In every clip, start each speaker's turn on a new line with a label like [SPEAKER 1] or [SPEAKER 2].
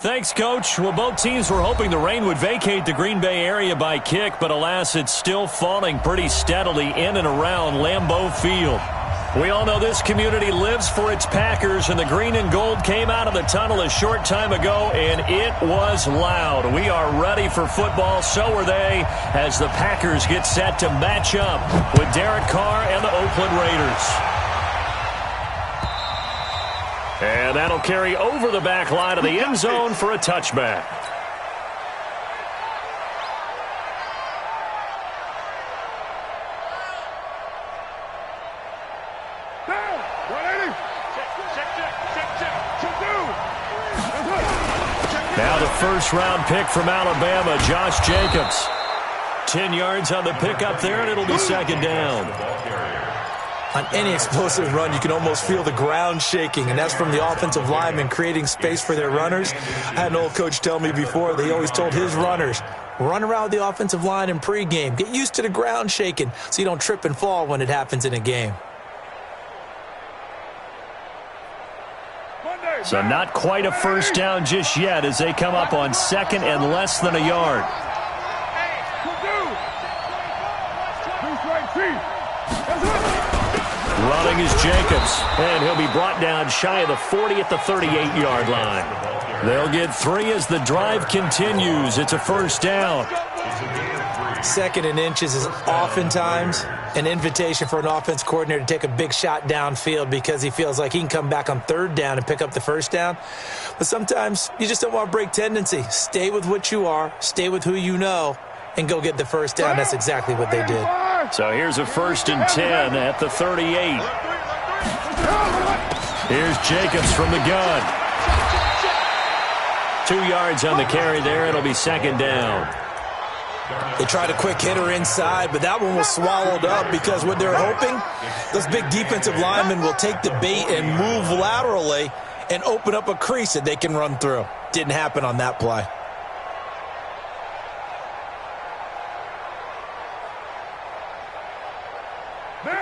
[SPEAKER 1] Thanks, Coach. Well, both teams were hoping the rain would vacate the Green Bay area by kick, but alas, it's still falling pretty steadily in and around Lambeau Field. We all know this community lives for its Packers, and the green and gold came out of the tunnel a short time ago, and it was loud. We are ready for football, so are they, as the Packers get set to match up with Derek Carr and the Oakland Raiders. And that'll carry over the back line of the end zone for a touchback. Now the first-round pick from Alabama, Josh Jacobs. 10 yards on the pickup there, and it'll be second down.
[SPEAKER 2] On any explosive run, you can almost feel the ground shaking, and that's from the offensive linemen creating space for their runners. I had an old coach tell me before, they always told his runners, run around the offensive line in pregame. Get used to the ground shaking so you don't trip and fall when it happens in a game.
[SPEAKER 1] So not quite a first down just yet as they come up on second and less than a yard. Running is Jacobs, and he'll be brought down shy of the 40 at the 38-yard line. They'll get 3 as the drive continues. It's a first down.
[SPEAKER 2] Second and inches is oftentimes an invitation for an offense coordinator to take a big shot downfield because he feels like he can come back on third down and pick up the first down. But sometimes you just don't want to break tendency. Stay with what you are, stay with who you know, and go get the first down. That's exactly what they did.
[SPEAKER 1] So here's a first and 10 at the 38. Here's Jacobs from the gun. 2 yards on the carry there. It'll be second down.
[SPEAKER 2] They tried a quick hitter inside, but that one was swallowed up because what they're hoping, those big defensive linemen will take the bait and move laterally and open up a crease that they can run through. Didn't happen on that play.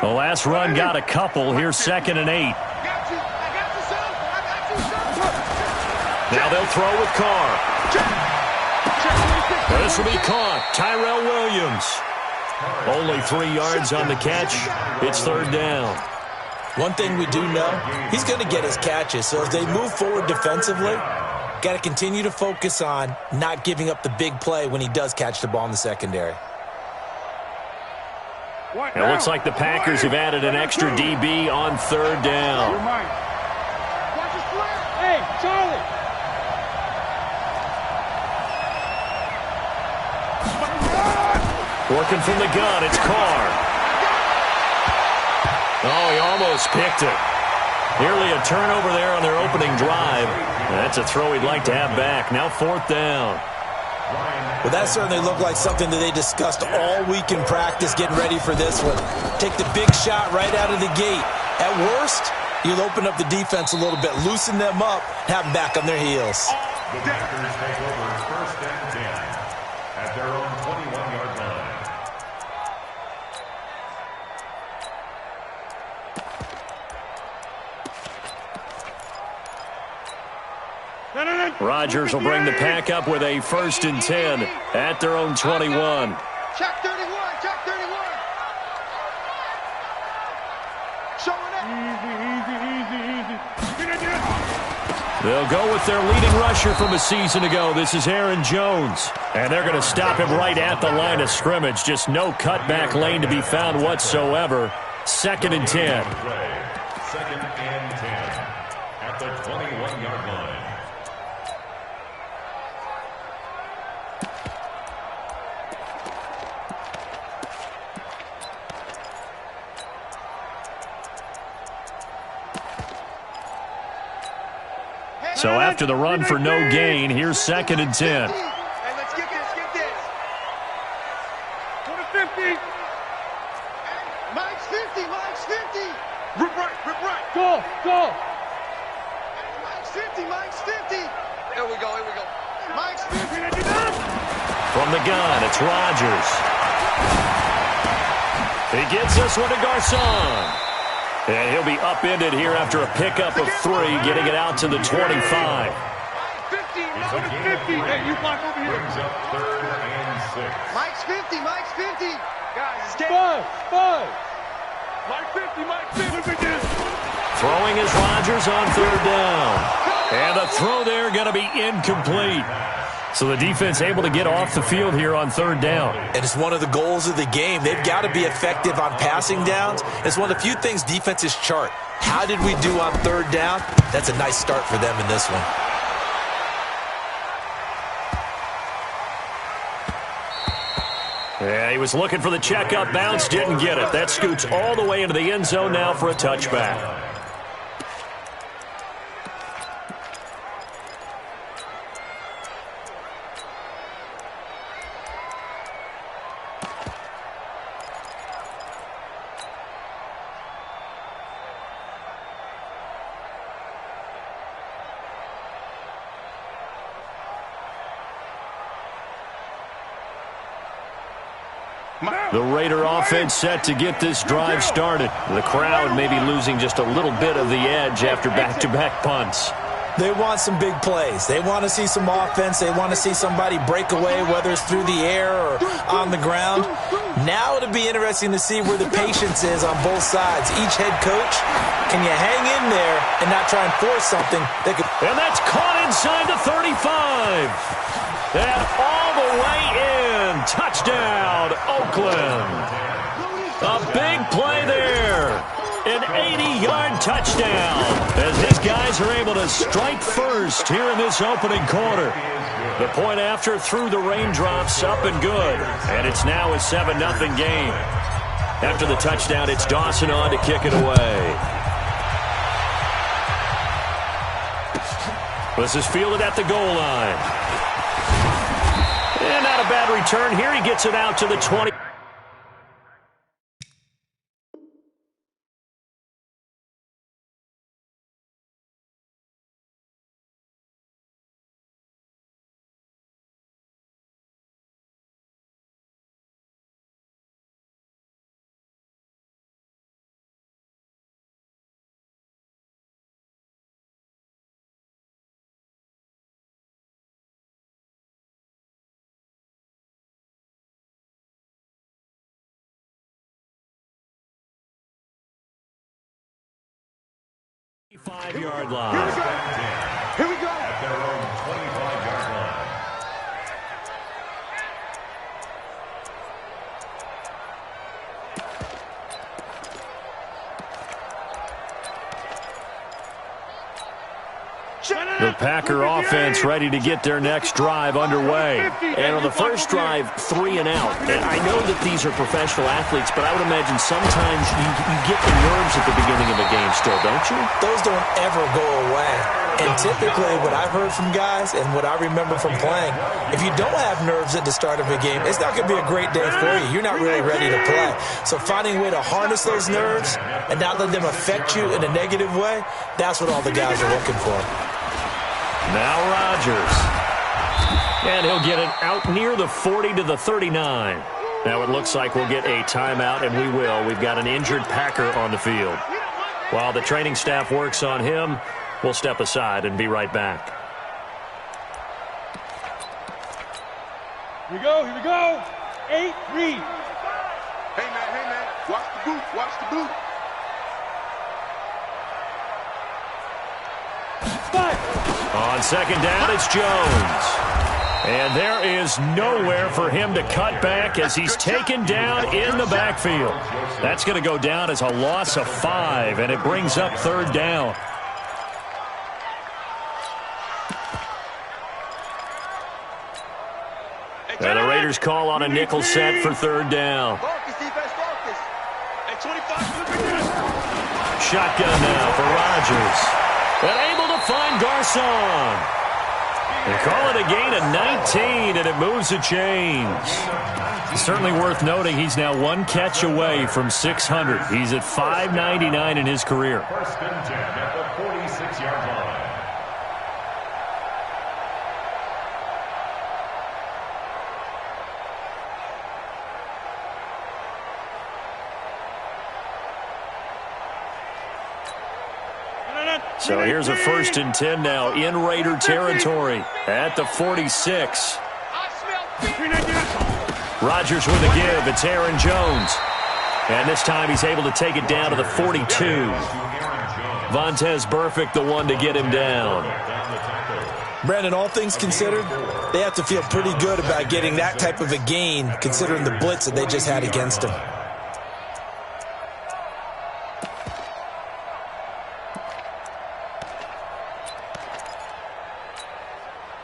[SPEAKER 1] The last run got a couple. Here's second and 8. Now they'll throw with Carr. This will be caught. Tyrell Williams. Only 3 yards on the catch. It's third down.
[SPEAKER 2] One thing we do know, he's going to get his catches. So as they move forward defensively, got to continue to focus on not giving up the big play when he does catch the ball in the secondary.
[SPEAKER 1] It looks like the Packers have added an extra DB on third down.
[SPEAKER 3] Hey, Charlie.
[SPEAKER 1] Working from the gun, it's Carr. Oh, he almost picked it. Nearly a turnover there on their opening drive. That's a throw he'd like to have back. Now fourth down.
[SPEAKER 2] Well, that certainly looked like something that they discussed all week in practice, getting ready for this one. Take the big shot right out of the gate. At worst, you'll open up the defense a little bit, loosen them up, have them back on their heels.
[SPEAKER 4] The Packers take over first and 10 at their own 21-yard line.
[SPEAKER 1] Rodgers will bring the pack up with a first and 10 at their own 21.
[SPEAKER 3] Check 31, check 31. Showing up. Easy.
[SPEAKER 1] They'll go with their leading rusher from a season ago. This is Aaron Jones. And they're going to stop him right at the line of scrimmage. Just no cutback lane to be found whatsoever. Second and 10.
[SPEAKER 4] Second and 10 at the 21-yard line.
[SPEAKER 1] So after the run for no gain, here's second and 10.
[SPEAKER 3] Hey, let's get this, get this. Go to 50. Mike's 50, Mike's 50. Rip right. Go. Mike's 50, Mike's 50. Here we go. Mike's 50.
[SPEAKER 1] From the gun, it's Rodgers. He gets this one to Garcon. And he'll be upended here after a pickup of 3, getting it out to the 25.
[SPEAKER 3] Go to 50. Hey, you block over here.
[SPEAKER 4] Brings up 3rd and 6.
[SPEAKER 3] Mike's 50. Mike's 50. Guys, escape.
[SPEAKER 5] Five.
[SPEAKER 3] Mike 50. Mike 50.
[SPEAKER 1] Throwing is Rodgers on 3rd down. And a throw there going to be incomplete. So the defense able to get off the field here on 3rd down.
[SPEAKER 2] And it's one of the goals of the game. They've got to be effective on passing downs. It's one of the few things defenses chart. How did we do on 3rd down? That's a nice start for them in this one.
[SPEAKER 1] Yeah, he was looking for the checkup bounce, didn't get it. That scoots all the way into the end zone now for a touchback. The Raider offense set to get this drive started. The crowd may be losing just a little bit of the edge after back-to-back punts.
[SPEAKER 2] They want some big plays. They want to see some offense. They want to see somebody break away, whether it's through the air or on the ground. Now it'll be interesting to see where the patience is on both sides. Each head coach, can you hang in there and not try and force something?
[SPEAKER 1] And that's caught inside the 35. And all the way in. Touchdown, Oakland. A big play there. An 80-yard touchdown as his guys are able to strike first here in this opening quarter. The point after through the raindrops, up and good. And it's now a 7-0 game. After the touchdown, it's Dawson on to kick it away. This is fielded at the goal line. And not a bad return here. He gets it out to the 20. Five-yard line.
[SPEAKER 3] Here we go.
[SPEAKER 4] At their own 25-yard line.
[SPEAKER 1] The Packer offense ready to get their next drive underway. And on the first drive, 3 and out. And I know that these are professional athletes, but I would imagine sometimes you get the nerves at the beginning of a game still, don't you?
[SPEAKER 2] Those don't ever go away. And typically what I've heard from guys and what I remember from playing, if you don't have nerves at the start of a game, it's not going to be a great day for you. You're not really ready to play. So finding a way to harness those nerves and not let them affect you in a negative way, that's what all the guys are looking for.
[SPEAKER 1] Now Rodgers. And he'll get it out near the 40 to the 39. Now it looks like we'll get a timeout, and we will. We've got an injured Packer on the field. While the training staff works on him, we'll step aside and be right back.
[SPEAKER 5] Here we go. 8, read.
[SPEAKER 3] Hey, man. Watch the boot. Watch the boot.
[SPEAKER 5] 5.
[SPEAKER 1] On second down, it's Jones. And there is nowhere for him to cut back as he's taken down in the backfield. That's going to go down as a loss of 5, and it brings up 3rd down. And the Raiders call on a nickel set for 3rd down.
[SPEAKER 3] Focus, defense, focus. Hey, 25.
[SPEAKER 1] Shotgun now for Rodgers. And able to find Garcon. They call it a gain of 19, and it moves the chains. Certainly worth noting he's now 1 catch away from 600. He's at 599 in his career.
[SPEAKER 4] First and 10 at the 46-yard line.
[SPEAKER 1] So here's a 1st and 10 now in Raider territory at the 46. Rodgers with a give. It's Aaron Jones. And this time he's able to take it down to the 42. Vontaze Burfict, the one to get him down.
[SPEAKER 2] Brandon, all things considered, they have to feel pretty good about getting that type of a gain, considering the blitz that they just had against them.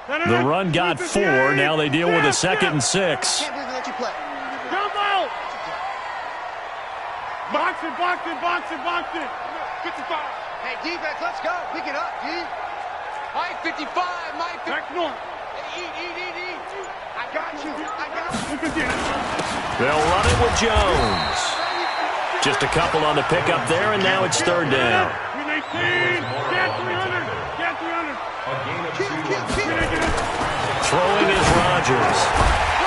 [SPEAKER 1] The run got 4. Now they deal with a 2nd and 6.
[SPEAKER 3] Jump out! Boxing, boxing, boxing, boxing. 55.
[SPEAKER 6] Hey, defense, let's go. Pick it up, D. Mike 55, Mike 55.
[SPEAKER 3] Back north.
[SPEAKER 6] Hey, eat. I got you.
[SPEAKER 1] They'll run it with Jones. Just a couple on the pickup there, and now it's 3rd down.
[SPEAKER 3] 319. Get 300. Get 300.
[SPEAKER 1] Throwing is Rodgers.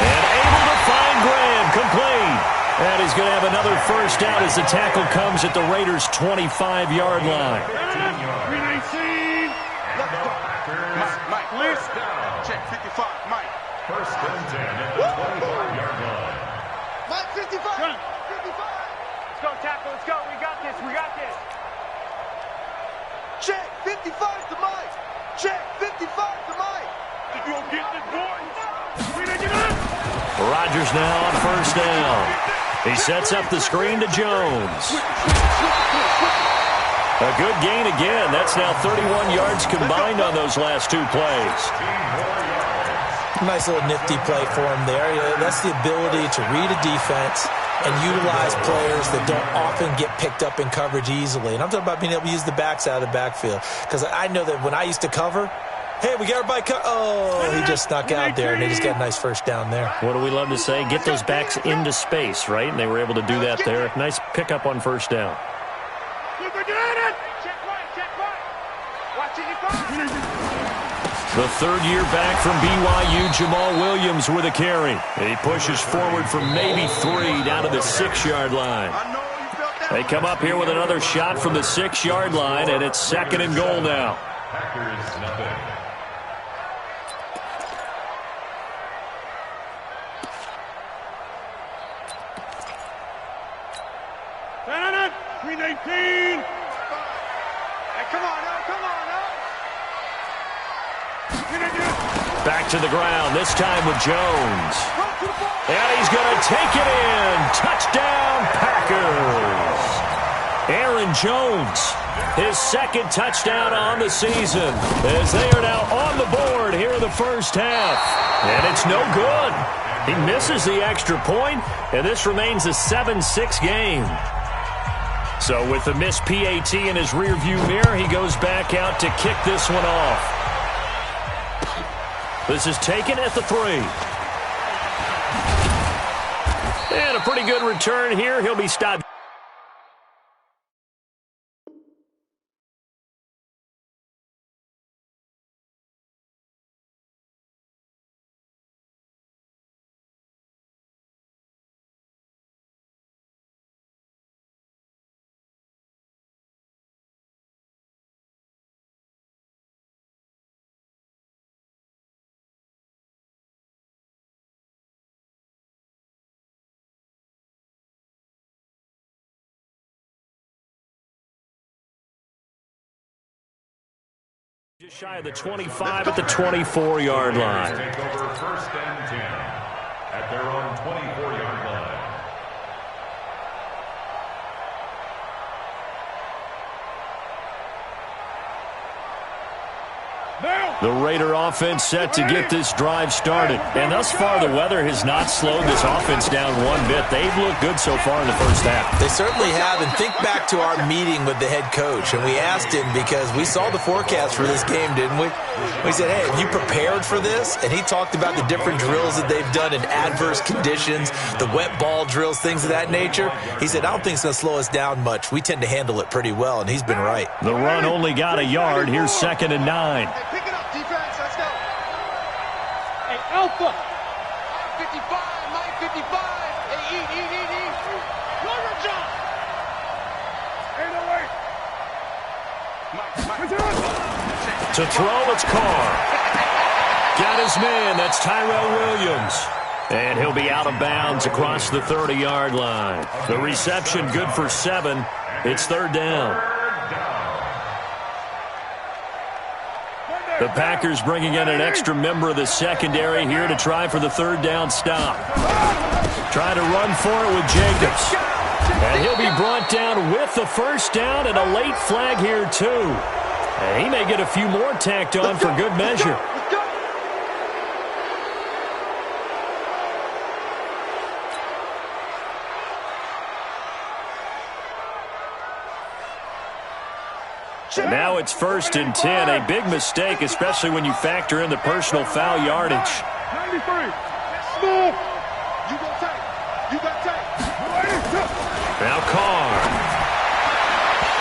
[SPEAKER 1] And able to find Graham. Complete. And he's going to have another 1st down as the tackle comes at the Raiders' 25-yard line.
[SPEAKER 3] 319.
[SPEAKER 6] Mike, list. Check 55, Mike.
[SPEAKER 4] 1st and 10 at the 25-yard line.
[SPEAKER 6] Mike 55. 55.
[SPEAKER 3] Let's go, tackle. Let's go. We got this. We got this.
[SPEAKER 6] Check 55 to Mike. Check 55 to Mike.
[SPEAKER 3] If you don't get this, boys. 399.
[SPEAKER 1] Rodgers now on 1st down. He sets up the screen to Jones. A good gain again. That's now 31 yards combined on those last 2 plays.
[SPEAKER 2] Nice little nifty play for him there. That's the ability to read a defense and utilize players that don't often get picked up in coverage easily. And I'm talking about being able to use the backs out of the backfield. Because I know that when I used to cover, hey, we got everybody oh, he just snuck out there, and they just got a nice 1st down there.
[SPEAKER 1] What do we love to say? Get those backs into space, right? And they were able to do that there. Nice pickup on 1st down.
[SPEAKER 3] Check right. Watch it,
[SPEAKER 1] The 3rd year back from BYU, Jamal Williams with a carry. He pushes forward for maybe 3 down to the 6-yard line. They come up here with another shot from the 6-yard line, and it's 2nd and goal now.
[SPEAKER 4] Packers nothing.
[SPEAKER 3] no. 319.
[SPEAKER 6] Hey, come on now.
[SPEAKER 1] Back to the ground, this time with Jones. And he's going to take it in. Touchdown, Packers. Aaron Jones, his 2nd touchdown on the season, as they are now on the board here in the 1st half. And it's no good. He misses the extra point, and this remains a 7-6 game. So with the missed PAT in his rearview mirror, he goes back out to kick this one off. This is taken at the 3. And a pretty good return here. He'll be stopped. Just shy of the 25 at the 24-yard line.
[SPEAKER 4] Take over 1st and 10 at their own 24-yard line.
[SPEAKER 1] The Raider offense set to get this drive started. And thus far, the weather has not slowed this offense down one bit. They've looked good so far in the 1st half.
[SPEAKER 2] They certainly have. And think back to our meeting with the head coach. And we asked him, because we saw the forecast for this game, didn't we? We said, hey, have you prepared for this? And he talked about the different drills that they've done in adverse conditions, the wet ball drills, things of that nature. He said, I don't think it's going to slow us down much. We tend to handle it pretty well, and he's been right.
[SPEAKER 1] The run only got a yard. Here's 2nd and 9.
[SPEAKER 6] Hey, pick it up, defense. Let's go.
[SPEAKER 5] Hey, Alpha.
[SPEAKER 6] 55, Mike 55. Hey, eat. Run, John.
[SPEAKER 3] Ain't no way.
[SPEAKER 6] Mike.
[SPEAKER 1] To throw, it's Carr. Got his man. That's Tyrell Williams. And he'll be out of bounds across the 30-yard line. The reception good for 7. It's third down. The Packers bringing in an extra member of the secondary here to try for the third down stop. Trying to run for it with Jacobs. And he'll be brought down with the first down and a late flag here, too. And he may get a few more tacked on for good measure. And now it's 1st and 10. A big mistake, especially when you factor in the personal foul yardage.
[SPEAKER 5] 93. Smith. You got tape. You got tape.
[SPEAKER 1] Now Carr.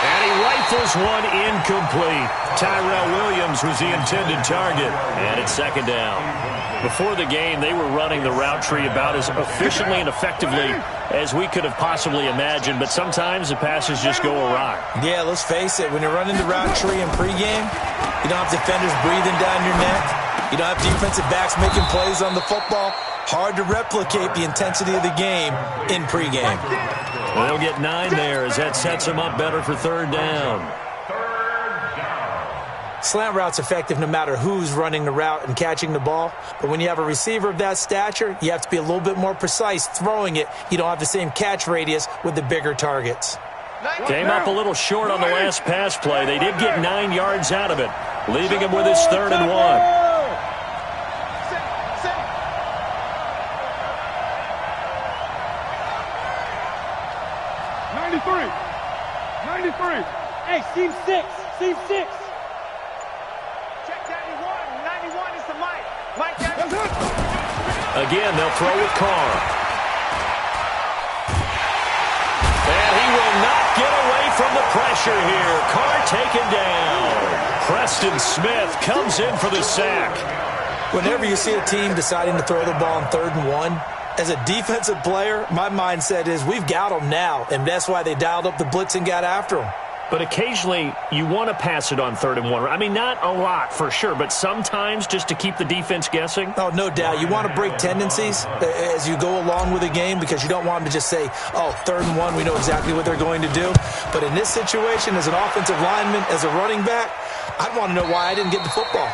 [SPEAKER 1] And he rifles one incomplete. Tyrell Williams was the intended target. And it's second down. Before the game, they were running the route tree about as efficiently and effectively as we could have possibly imagined, but sometimes the passes just go awry.
[SPEAKER 2] Yeah, let's face it. When you're running the route tree in pregame, you don't have defenders breathing down your neck. You don't have defensive backs making plays on the football. Hard to replicate the intensity of the game in pregame.
[SPEAKER 1] Well, they'll get 9 there as that sets them up better for third down.
[SPEAKER 2] Slant route's effective no matter who's running the route and catching the ball. But when you have a receiver of that stature, you have to be a little bit more precise throwing it. You don't have the same catch radius with the bigger targets.
[SPEAKER 1] Came up a little short on the last pass play. They did get 9 yards out of it, leaving him with his 3rd and 1.
[SPEAKER 5] 93. Hey, seam 6. Seam 6.
[SPEAKER 6] Check 91. 91 is the Mike. Mike Jackson.
[SPEAKER 1] Again, they'll throw with Carr. And he will not get away from the pressure here. Carr taken down. Preston Smith comes in for the sack.
[SPEAKER 2] Whenever you see a team deciding to throw the ball on 3rd and 1, as a defensive player, my mindset is we've got them now, and that's why they dialed up the blitz and got after them.
[SPEAKER 1] But occasionally, you want to pass it on 3rd and 1. I mean, not a lot for sure, but sometimes just to keep the defense guessing.
[SPEAKER 2] Oh, no doubt. You want to break tendencies as you go along with the game because you don't want them to just say, oh, 3rd and 1, we know exactly what they're going to do. But in this situation, as an offensive lineman, as a running back, I'd want to know why I didn't get the football.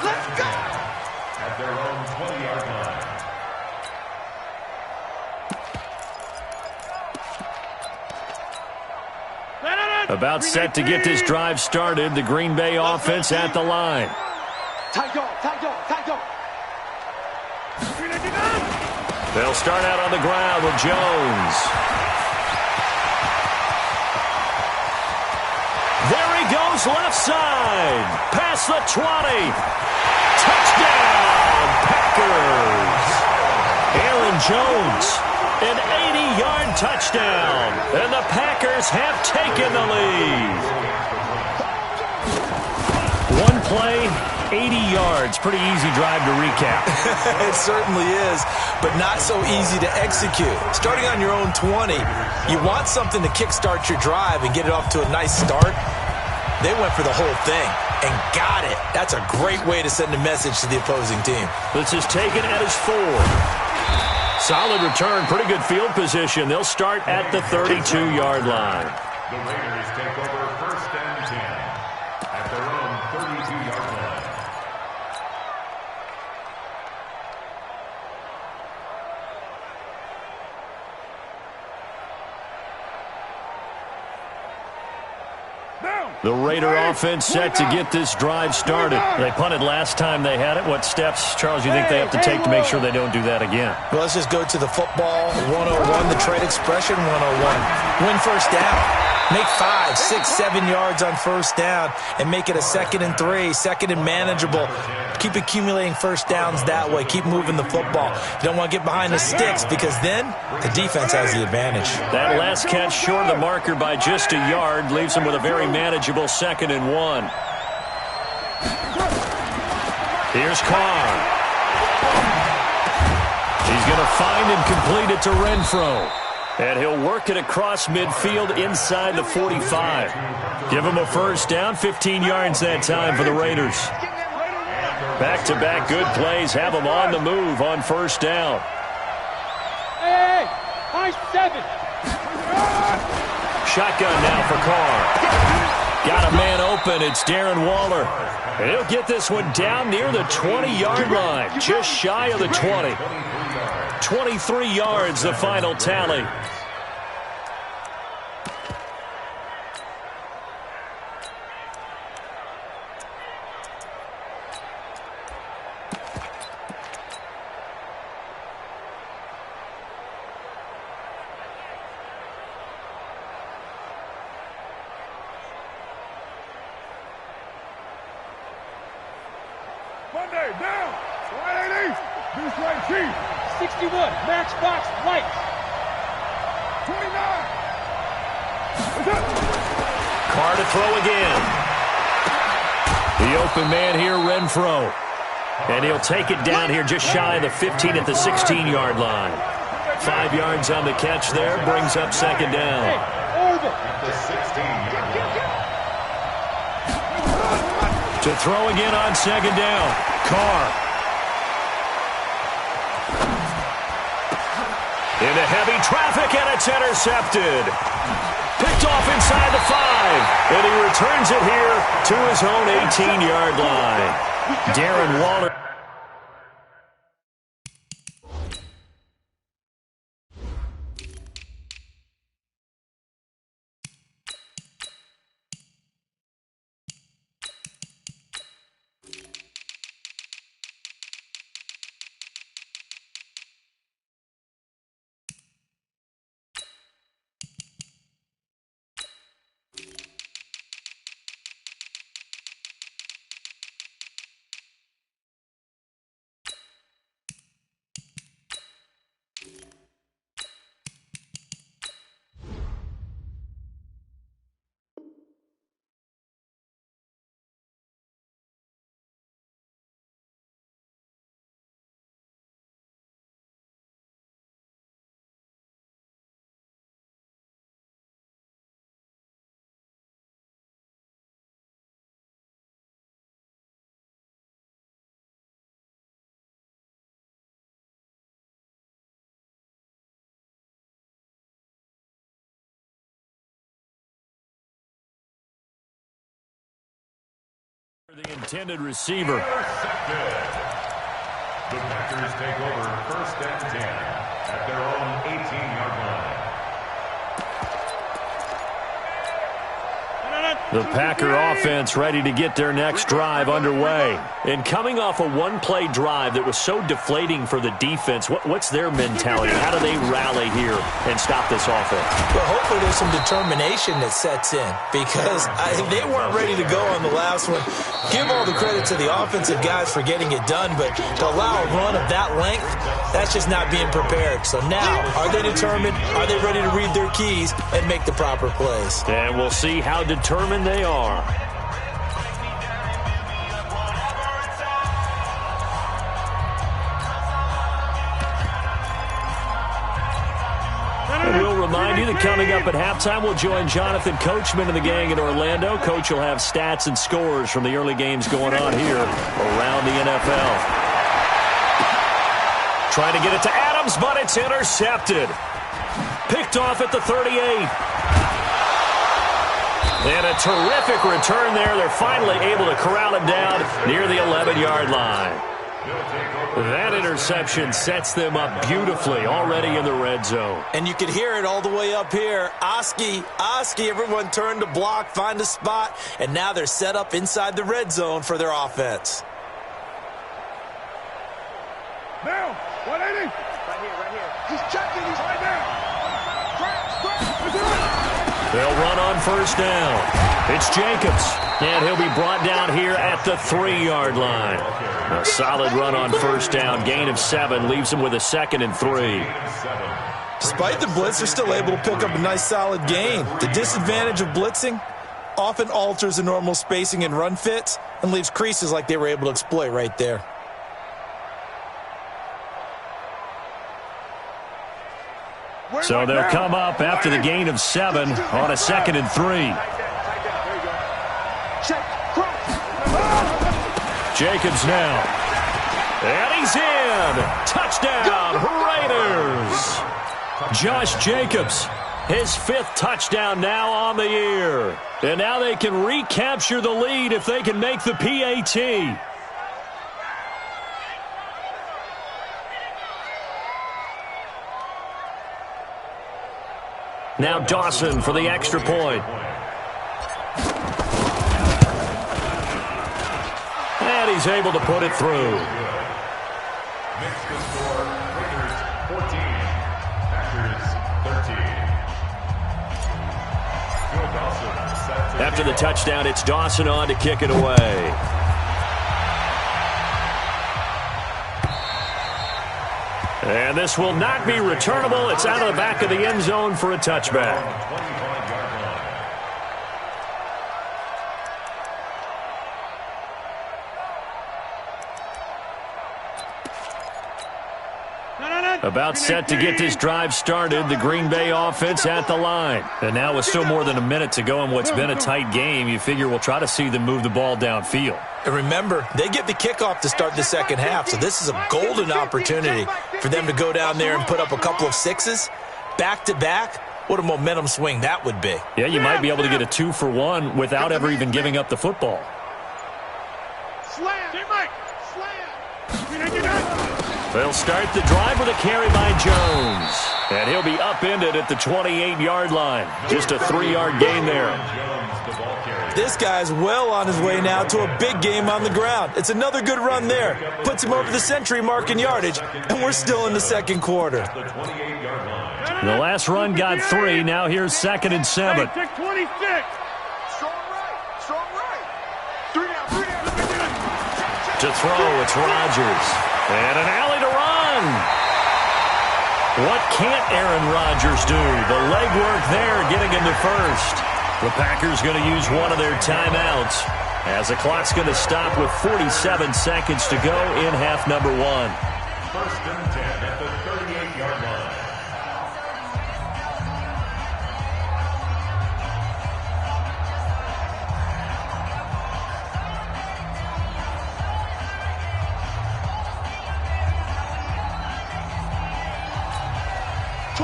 [SPEAKER 6] Let's go.
[SPEAKER 4] At their own 20-yard line.
[SPEAKER 1] About set to get this drive started. The Green Bay offense at the line.
[SPEAKER 6] Tight go.
[SPEAKER 1] They'll start out on the ground with Jones. There he goes left side. Past the 20. Touchdown, Packers. Aaron Jones. An 80-yard touchdown, and the Packers have taken the lead. One play, 80 yards. Pretty easy drive to recap.
[SPEAKER 2] It certainly is, but not so easy to execute. Starting on your own 20, you want something to kickstart your drive and get it off to a nice start. They went for the whole thing and got it. That's a great way to send a message to the opposing team.
[SPEAKER 1] This is taken at his 4. Solid return, pretty good field position. They'll start at the 32-yard line.
[SPEAKER 4] The Raiders take over 1st and 10 at their own 32-yard line.
[SPEAKER 1] The Raider offense set to get this drive started. They punted last time they had it. What steps, Charles, you think they have to take to make sure they don't do that again?
[SPEAKER 2] Well, let's just go to the football 101, the trade expression 101. Win first down. Make 5, 6, 7 yards on first down and make it a 2nd and 3, 2nd and manageable. Keep accumulating first downs that way. Keep moving the football. You don't want to get behind the sticks because then the defense has the advantage.
[SPEAKER 1] That last catch short of the marker by just a yard leaves them with a very manageable 2nd and 1. Here's Carr. He's going to find and complete it to Renfro. And he'll work it across midfield inside the 45. Give him a first down, 15 yards that time for the Raiders. Back-to-back good plays have them on the move on first down.
[SPEAKER 5] Hey, high 7.
[SPEAKER 1] Shotgun now for Carr. Got a man open. It's Darren Waller. And he'll get this one down near the 20-yard line, just shy of the 20. 23 yards, the final tally.
[SPEAKER 5] Monday, down. 180. This right, Chief. 61. Matchbox lights. 29.
[SPEAKER 1] Carr to throw again. The open man here, Renfro. And he'll take it down here just shy of the 15 at the 16-yard line. 5 yards on the catch there, brings up second down.
[SPEAKER 4] At the 16-yard line.
[SPEAKER 1] To throw again on second down. Carr. Into heavy traffic, and it's intercepted. Picked off inside the 5. And he returns it here to his own 18-yard line. Darren Waller. The intended receiver.
[SPEAKER 4] The Packers take over first and 10 at their own 18-yard line.
[SPEAKER 1] The Packer offense ready to get their next drive underway. And coming off a one-play drive that was so deflating for the defense, what's their mentality? How do they rally here and stop this offense?
[SPEAKER 2] Well, hopefully there's some determination that sets in because they weren't ready to go on the last one. Give all the credit to the offensive guys for getting it done, but to allow a run of that length, that's just not being prepared. So now, are they determined? Are they ready to read their keys and make the proper plays?
[SPEAKER 1] And we'll see how determined they are. And we'll remind you that coming up at halftime, we'll join Jonathan Coachman and the gang in Orlando. Coach will have stats and scores from the early games going on here around the NFL. Trying to get it to Adams, but it's intercepted. Picked off at the 38. And a terrific return there. They're finally able to corral him down near the 11-yard line. That interception sets them up beautifully already in the red zone.
[SPEAKER 2] And you can hear it all the way up here. Oski, everyone turned to block, find a spot, and now they're set up inside the red zone for their offense.
[SPEAKER 5] Now, 180.
[SPEAKER 6] Right here. He's checking. He's
[SPEAKER 5] Right now.
[SPEAKER 1] They'll run on first down. It's Jacobs, and he'll be brought down here at the 3-yard line. A solid run on first down. Gain of 7 leaves him with a 2nd and 3.
[SPEAKER 2] Despite the blitz, they're still able to pick up a nice solid gain. The disadvantage of blitzing often alters the normal spacing and run fits and leaves creases like they were able to exploit right there.
[SPEAKER 1] So they'll come up after the gain of 7 on a 2nd and 3. Jacobs now. And he's in. Touchdown, Raiders. Josh Jacobs, his 5th touchdown now on the year. And now they can recapture the lead if they can make the PAT. Now Dawson for the extra point. And he's able to put it through.
[SPEAKER 4] Makes the score, Raiders 14, Packers 13. Bill Dawson sets it.
[SPEAKER 1] After the touchdown, it's Dawson on to kick it away. And this will not be returnable. It's out of the back of the end zone for a touchback.
[SPEAKER 4] 25-yard line.
[SPEAKER 1] About set to get this drive started, the Green Bay offense at the line. And now with still more than a minute to go in what's been a tight game, you figure we'll try to see them move the ball downfield.
[SPEAKER 2] And remember, they get the kickoff to start the second half, so this is a golden opportunity for them to go down there and put up a couple of 6s back-to-back. What a momentum swing that would be.
[SPEAKER 1] Yeah, you might be able to get a 2-for-1 without ever even giving up the football. They'll start the drive with a carry by Jones. And he'll be upended at the 28-yard line. Just a 3-yard gain there.
[SPEAKER 2] This guy's well on his way now to a big game on the ground. It's another good run there. Puts him over the century mark in yardage, and we're still in the second quarter.
[SPEAKER 1] The last run got 3. Now here's 2nd and 7.
[SPEAKER 3] Hey, take 26.
[SPEAKER 6] Strong right. Strong right. 3 down.
[SPEAKER 1] To throw, it's Rodgers. And an alley to run. What can't Aaron Rodgers do? The legwork there getting him to first. The Packers going to use one of their timeouts as the clock's going to stop with 47 seconds to go in half number 1.
[SPEAKER 4] 1st and 10 at the 38-yard line.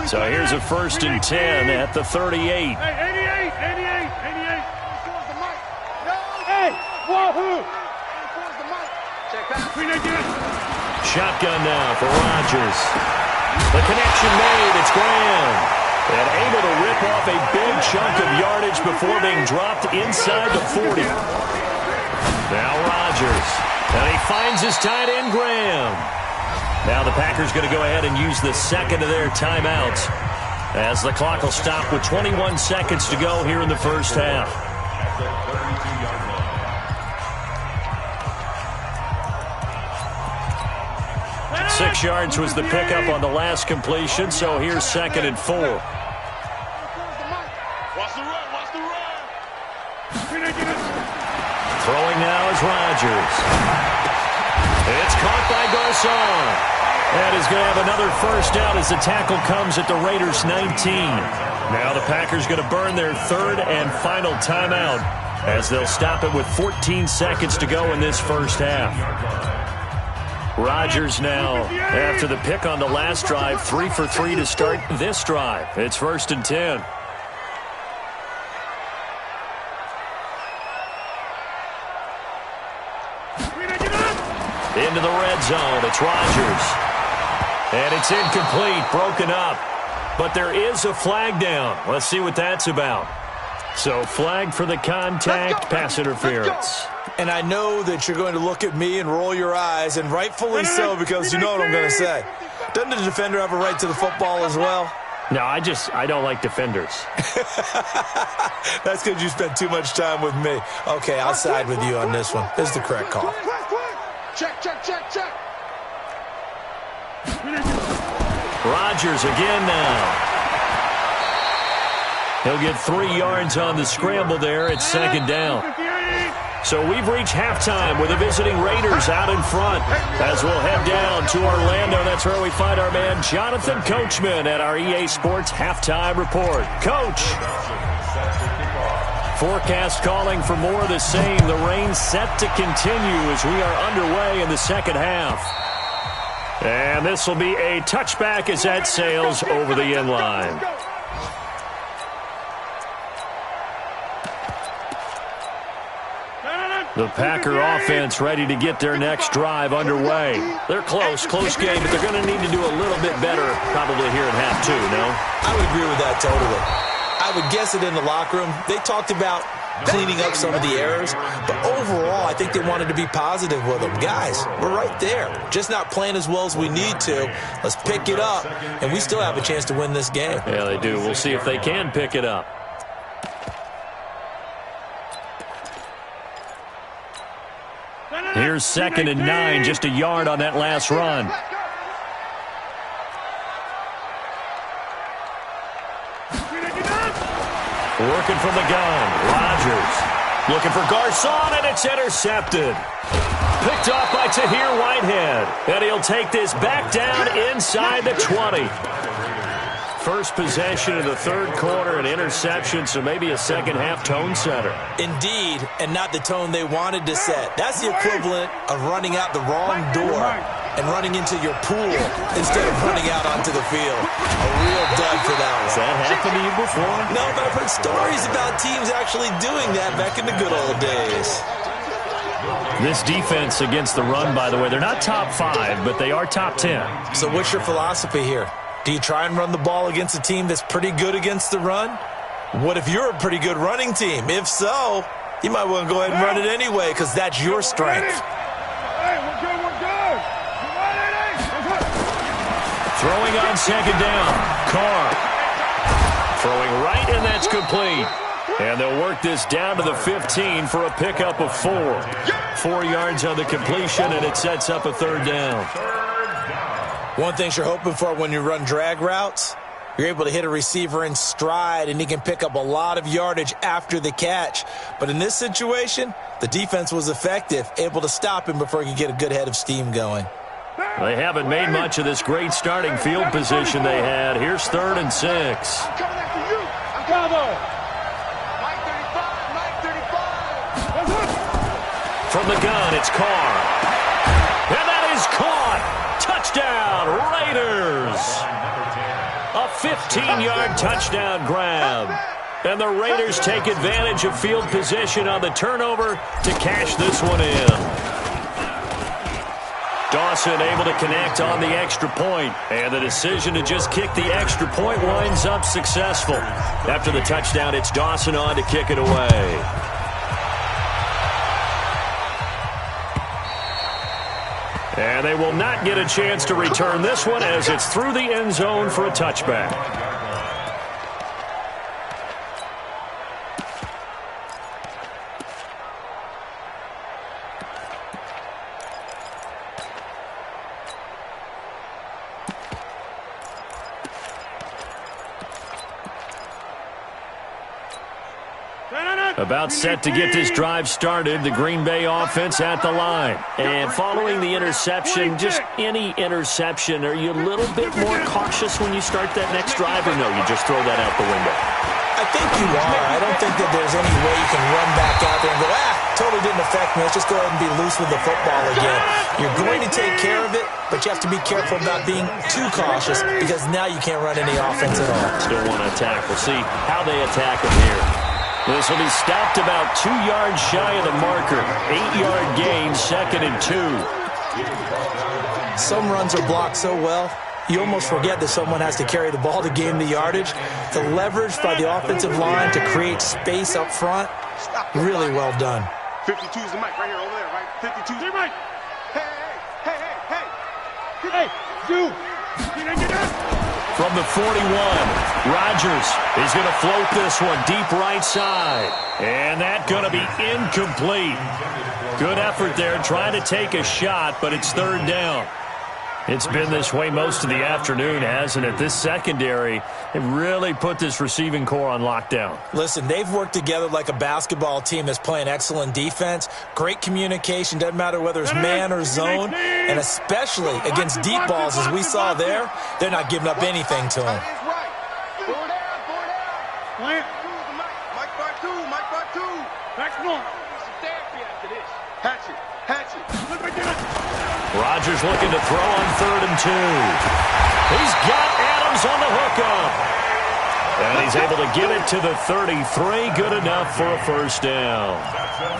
[SPEAKER 1] So here's a 1st and 10 at the 38.
[SPEAKER 3] Hey, 88. Hey, wahoo!
[SPEAKER 6] Check back.
[SPEAKER 1] Shotgun now for Rodgers. The connection made. It's Graham. And able to rip off a big chunk of yardage before being dropped inside the 40. Now Rodgers. And he finds his tight end, Graham. Now the Packers going to go ahead and use the second of their timeouts as the clock will stop with 21 seconds to go here in the first half.
[SPEAKER 4] At the 32-yard line.
[SPEAKER 1] 6 yards was the pickup on the last completion, so here's 2nd and 4.
[SPEAKER 5] Watch the run.
[SPEAKER 1] Throwing now is Rodgers. It's caught by Garcon. And is going to have another first down as the tackle comes at the Raiders' 19. Now the Packers going to burn their 3rd and final timeout as they'll stop it with 14 seconds to go in this first half. Rodgers now, after the pick on the last drive, 3 for 3 to start this drive. It's 1st and 10. Into the red zone, it's Rodgers. And it's incomplete, broken up. But there is a flag down. Let's see what that's about. So flag for the contact, pass interference.
[SPEAKER 2] And I know that you're going to look at me and roll your eyes, and rightfully so, because you know what I'm going to say. Doesn't the defender have a right to the football as well?
[SPEAKER 1] No, I don't like defenders.
[SPEAKER 2] That's because you spent too much time with me. Okay, I'll side with you on this one. This is the correct call.
[SPEAKER 6] Check.
[SPEAKER 1] Rodgers again now. He'll get 3 yards on the scramble there at 2nd down. So we've reached halftime with the visiting Raiders out in front. As we'll head down to Orlando, that's where we find our man Jonathan Coachman at our EA Sports Halftime Report. Coach. Forecast calling for more of the same. The rain set to continue as we are underway in the second half. And this will be a touchback as that sails over the end line. The Packer offense ready to get their next drive underway. They're close game, but they're going to need to do a little bit better probably here in half two, no?
[SPEAKER 2] I would agree with that totally. I would guess it in the locker room. They talked about cleaning up some of the errors, but overall, I think they wanted to be positive with them. Guys, we're right there. Just not playing as well as we need to. Let's pick it up, and we still have a chance to win this game.
[SPEAKER 1] Yeah, they do. We'll see if they can pick it up. Here's 2nd and 9, just a yard on that last run. Working from the gun, Rodgers. Looking for Garcon, and it's intercepted. Picked off by Tahir Whitehead. And he'll take this back down inside the 20. First possession of the third quarter, an interception, so maybe a second-half tone setter.
[SPEAKER 2] Indeed, and not the tone they wanted to set. That's the equivalent of running out the wrong door and running into your pool instead of running out onto the field. A real dud for that one.
[SPEAKER 1] Has that happened to you before?
[SPEAKER 2] No, but I've heard stories about teams actually doing that back in the good old days.
[SPEAKER 1] This defense against the run, by the way, they're not top 5, but they are top 10.
[SPEAKER 2] So what's your philosophy here? Do you try and run the ball against a team that's pretty good against the run? What if you're a pretty good running team? If so, you might want to go ahead and run it anyway because that's your strength.
[SPEAKER 5] Hey, we're good.
[SPEAKER 1] Throwing on 2nd down. Carr. Throwing right, and that's complete. And they'll work this down to the 15 for a pickup of 4. 4 yards on the completion, and it sets up a 3rd down.
[SPEAKER 2] One thing you're hoping for when you run drag routes, you're able to hit a receiver in stride, and he can pick up a lot of yardage after the catch. But in this situation, the defense was effective, able to stop him before he could get a good head of steam going.
[SPEAKER 1] They haven't made much of this great starting field position they had. Here's 3rd and 6.
[SPEAKER 5] I'm coming after you. I'm coming.
[SPEAKER 6] Mike 35.
[SPEAKER 1] From the gun, it's Carr. And that is caught. Touchdown, Raiders. A 15-yard touchdown grab. And the Raiders take advantage of field position on the turnover to cash this one in. Dawson able to connect on the extra point, and the decision to just kick the extra point winds up successful. After the touchdown, it's Dawson on to kick it away. And they will not get a chance to return this one as it's through the end zone for a touchback. About set to get this drive started, the Green Bay offense at the line. And following the interception, just any interception, are you a little bit more cautious when you start that next drive, or no, you just throw that out the window?
[SPEAKER 2] I think you are. I don't think that there's any way you can run back out there and go, totally didn't affect me. Let's just go ahead and be loose with the football again. You're going to take care of it, but you have to be careful about being too cautious because now you can't run any offense at all.
[SPEAKER 1] Still want to attack. We'll see how they attack them here. This will be stopped about 2 yards shy of the marker. 8-yard gain, 2nd and 2.
[SPEAKER 2] Some runs are blocked so well, you almost forget that someone has to carry the ball to gain the yardage. The leverage by the offensive line to create space up front, really well done.
[SPEAKER 5] 52 is the mic right here, over there, right? 52 is the mic. Hey, you. Get up.
[SPEAKER 1] From the 41, Rodgers is going to float this one deep right side. And that's going to be incomplete. Good effort there trying to take a shot, but it's 3rd down. It's been this way most of the afternoon, hasn't it? This secondary, it really put this receiving core on lockdown.
[SPEAKER 2] Listen, they've worked together like a basketball team that's playing excellent defense. Great communication, doesn't matter whether it's man or zone. And especially against deep balls, as we saw there, they're not giving up anything to them.
[SPEAKER 5] Plant.
[SPEAKER 3] Mike bar two.
[SPEAKER 5] Back one.
[SPEAKER 3] Some therapy after this. Hatchet.
[SPEAKER 5] Let me get it.
[SPEAKER 1] Rodgers looking to throw on 3rd and 2. He's got Adams on the hookup. And he's able to get it to the 33. Good enough for a first down.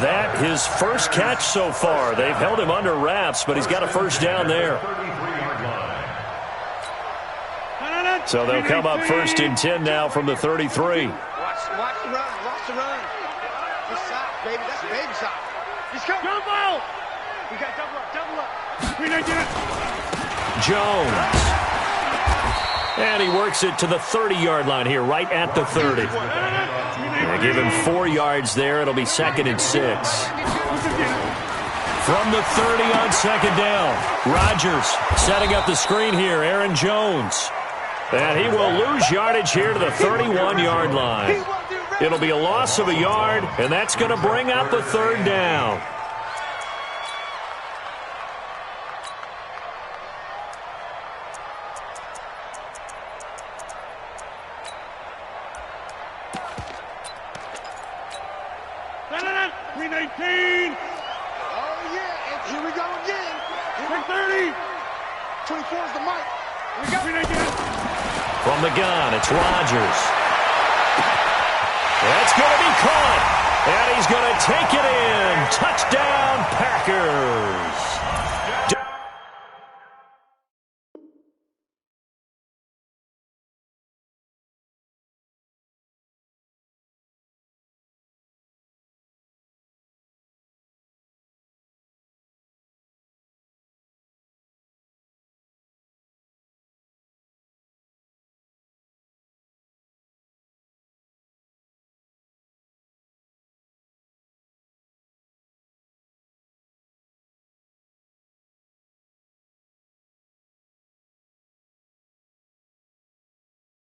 [SPEAKER 1] That his first catch so far. They've held him under wraps, but he's got a first down there. So they'll come up 1st and 10 now from the 33.
[SPEAKER 3] Watch the run. This side, baby. That's a baby side. He's coming.
[SPEAKER 5] Jump out.
[SPEAKER 3] We got double up.
[SPEAKER 5] We didn't get it.
[SPEAKER 1] Jones. And he works it to the 30-yard line here, right at the 30. They give him 4 yards there. It'll be 2nd and 6. From the 30 on 2nd down. Rodgers setting up the screen here. Aaron Jones. And he will lose yardage here to the 31-yard line. It'll be a loss of a yard, and that's going to bring up a 3rd down. From the gun, it's Rodgers. That's going to be caught. And he's going to take it in. Touchdown, Packers.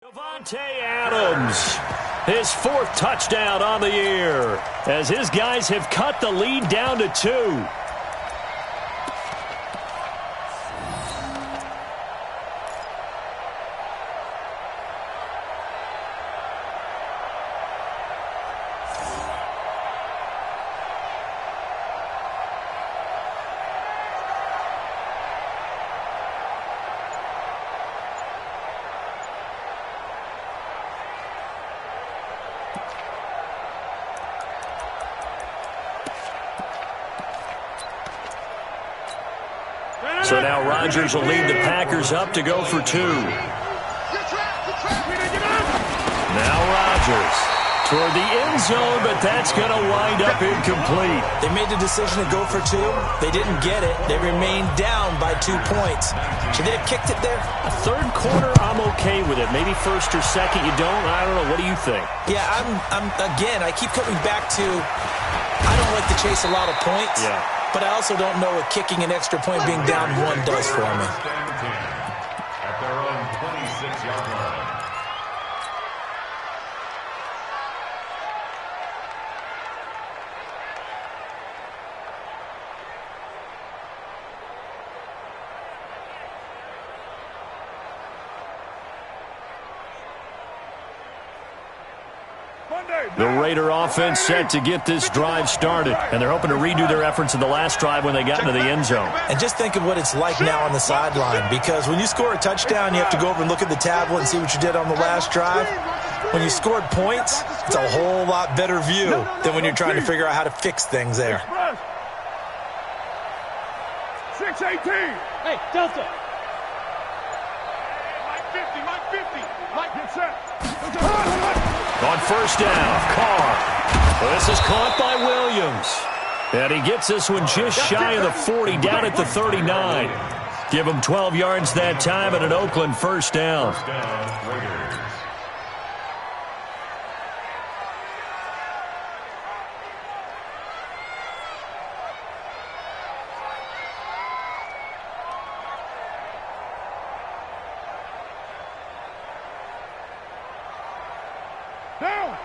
[SPEAKER 1] Davante Adams, his 4th touchdown on the year, as his guys have cut the lead down to 2. So now Rodgers will lead the Packers up to go for 2. Now Rodgers toward the end zone, but that's going to wind up incomplete.
[SPEAKER 2] They made the decision to go for 2. They didn't get it. They remained down by 2 points. Should they have kicked it there?
[SPEAKER 1] A 3rd quarter, I'm okay with it. Maybe 1st or 2nd, you don't. I don't know. What do you think?
[SPEAKER 2] Yeah, again, I keep coming back to I don't like to chase a lot of points.
[SPEAKER 1] Yeah.
[SPEAKER 2] But I also don't know what kicking an extra point being down 1 does for me.
[SPEAKER 4] At their own 26-yard line.
[SPEAKER 1] The Raider offense set to get this drive started, and they're hoping to redo their efforts in the last drive when they got into the end zone.
[SPEAKER 2] And just think of what it's like now on the sideline, because when you score a touchdown, you have to go over and look at the tablet and see what you did on the last drive. When you scored points, it's a whole lot better view than when you're trying to figure out how to fix things there.
[SPEAKER 5] 6-18.
[SPEAKER 6] Hey, Delta.
[SPEAKER 3] Mike 50. Mike,
[SPEAKER 5] Get set.
[SPEAKER 1] On 1st down, Carr. Well, this is caught by Williams. And he gets this one just shy of the 40, down at the 39. Give him 12 yards that time and an Oakland 1st down.
[SPEAKER 4] First down, Raiders.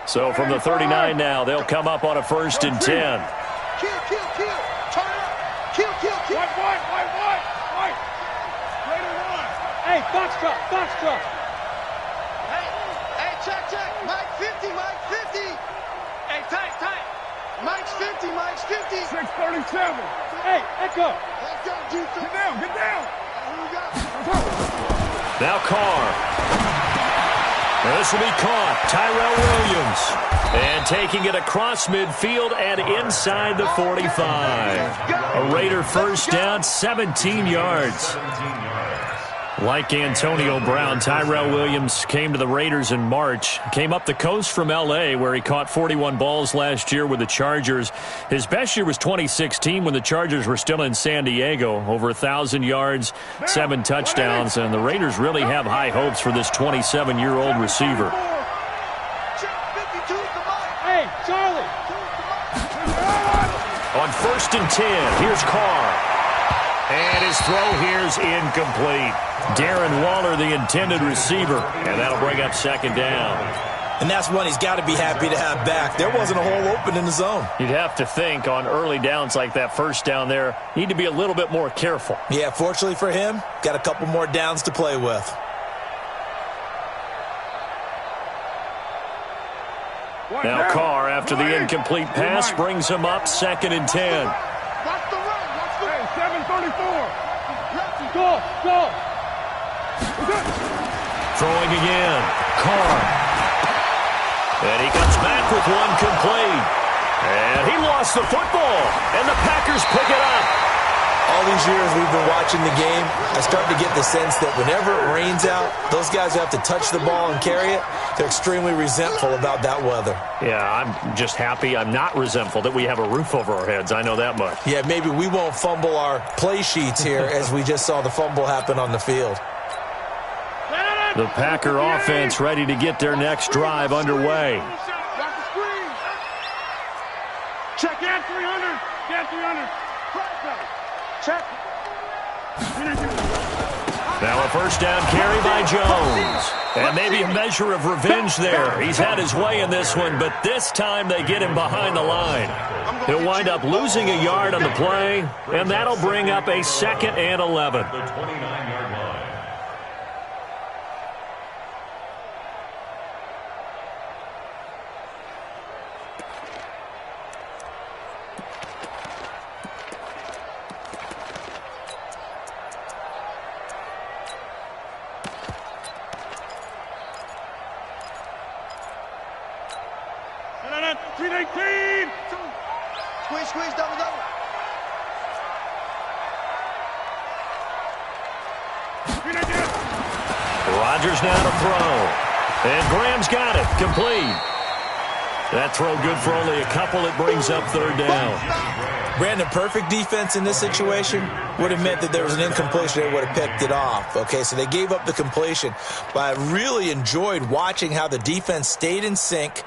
[SPEAKER 1] So from the 39 now, they'll come up on a 1st and 10.
[SPEAKER 3] Kill. Turn up. Kill.
[SPEAKER 5] White. Hey, box truck.
[SPEAKER 3] Hey, check. Mike 50.
[SPEAKER 6] Hey, tight.
[SPEAKER 3] Mike's 50.
[SPEAKER 5] 637. Hey, echo.
[SPEAKER 3] Let's go, defense.
[SPEAKER 5] Get down.
[SPEAKER 3] Who we got?
[SPEAKER 1] Now Carr. This will be caught. Tyrell Williams. And taking it across midfield and inside the 45. A Raider first down, 17 yards. Like Antonio Brown, Tyrell Williams came to the Raiders in March. Came up the coast from L.A., where he caught 41 balls last year with the Chargers. His best year was 2016 when the Chargers were still in San Diego. Over 1,000 yards, 7 touchdowns, and the Raiders really have high hopes for this 27-year-old receiver.
[SPEAKER 5] Hey, Charlie.
[SPEAKER 1] On 1st and 10, here's Carr. And his throw here's incomplete. Darren Waller, the intended receiver, and that'll bring up 2nd down.
[SPEAKER 2] And that's one he's got to be happy to have back. There wasn't a hole open in the zone.
[SPEAKER 1] You'd have to think on early downs like that first down there, need to be a little bit more careful.
[SPEAKER 2] Yeah, fortunately for him, got a couple more downs to play with.
[SPEAKER 1] Now Carr, after the incomplete pass, brings him up 2nd and 10.
[SPEAKER 3] Watch the run.
[SPEAKER 5] Hey, 734. Go.
[SPEAKER 1] Throwing again. Carr. And he comes back with one complete. And he lost the football. And the Packers pick it up.
[SPEAKER 2] All these years we've been watching the game, I start to get the sense that whenever it rains out, those guys who have to touch the ball and carry it, they're extremely resentful about that weather.
[SPEAKER 1] Yeah, I'm just happy I'm not resentful that we have a roof over our heads. I know that much.
[SPEAKER 2] Yeah, maybe we won't fumble our play sheets here as we just saw the fumble happen on the field.
[SPEAKER 1] The Packer offense ready to get their next drive underway.
[SPEAKER 5] Check at 300. Get 300. Check.
[SPEAKER 1] Now a first down carry by Jones. And maybe a measure of revenge there. He's had his way in this one, but this time they get him behind the line. He'll wind up losing a yard on the play, and that'll bring up a 2nd and 11.
[SPEAKER 4] The 29-yard line.
[SPEAKER 3] Squeeze, double.
[SPEAKER 1] Rodgers now to throw. And Graham's got it. Complete. That throw good for only a couple. It brings up 3rd down.
[SPEAKER 2] Brandon, perfect defense in this situation would have meant that there was an incompletion. They would have picked it off. Okay, so they gave up the completion. But I really enjoyed watching how the defense stayed in sync,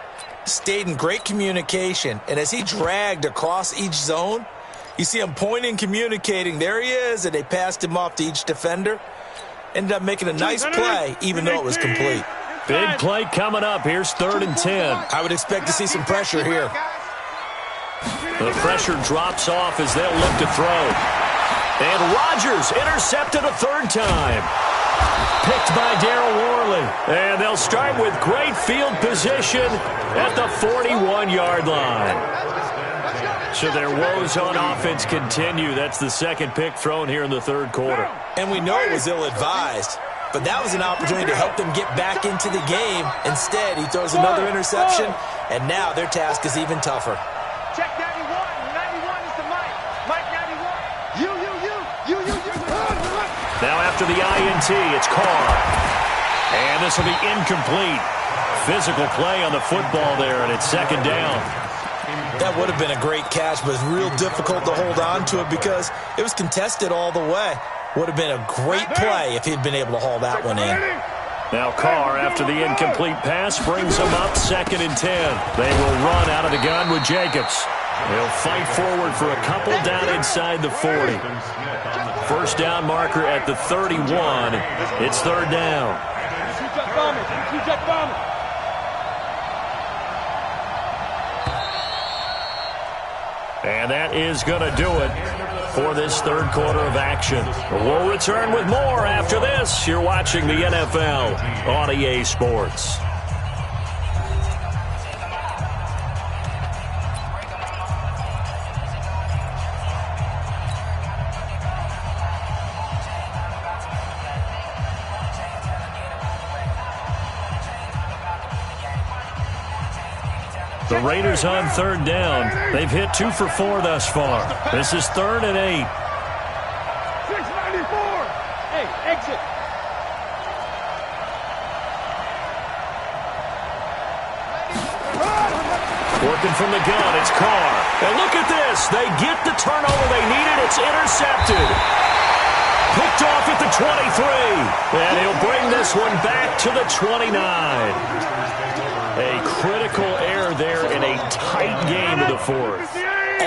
[SPEAKER 2] stayed in great communication, and as he dragged across each zone, you see him pointing, communicating. There he is, and they passed him off to each defender. Ended up making a nice play, even though it was complete.
[SPEAKER 1] Big play coming up. Here's 3rd and 10.
[SPEAKER 2] I would expect to see some pressure here.
[SPEAKER 1] The pressure drops off as they'll look to throw. And Rodgers intercepted a 3rd time. Picked by Darryl Worley. And they'll start with great field position at the 41-yard line. So their woes on offense continue. That's the 2nd pick thrown here in the 3rd quarter.
[SPEAKER 2] And we know it was ill-advised, but that was an opportunity to help them get back into the game. Instead, he throws another interception, and now their task is even tougher.
[SPEAKER 6] Check 91. 91 is the Mike. Mike 91. You.
[SPEAKER 1] Now after the INT, it's Carr. And this will be incomplete. Physical play on the football there, and it's 2nd down.
[SPEAKER 2] That would have been a great catch, but it's real difficult to hold on to it because it was contested all the way. Would have been a great play if he'd been able to haul that one in.
[SPEAKER 1] Now Carr, after the incomplete pass, brings him up 2nd and 10. They will run out of the gun with Jacobs. They'll fight forward for a couple down inside the 40. First down marker at the 31. It's 3rd down. And that is going to do it for this third quarter of action. We'll return with more after this. You're watching the NFL on EA Sports. The Raiders on third down. They've hit 2 for 4 thus far. This is 3rd and 8.
[SPEAKER 5] 694. Hey, exit.
[SPEAKER 1] Working from the gun, it's Carr. And look at this. They get the turnover they needed. It's intercepted. Picked off at the 23. And he'll bring this one back to the 29. A critical error there in a tight game of the fourth.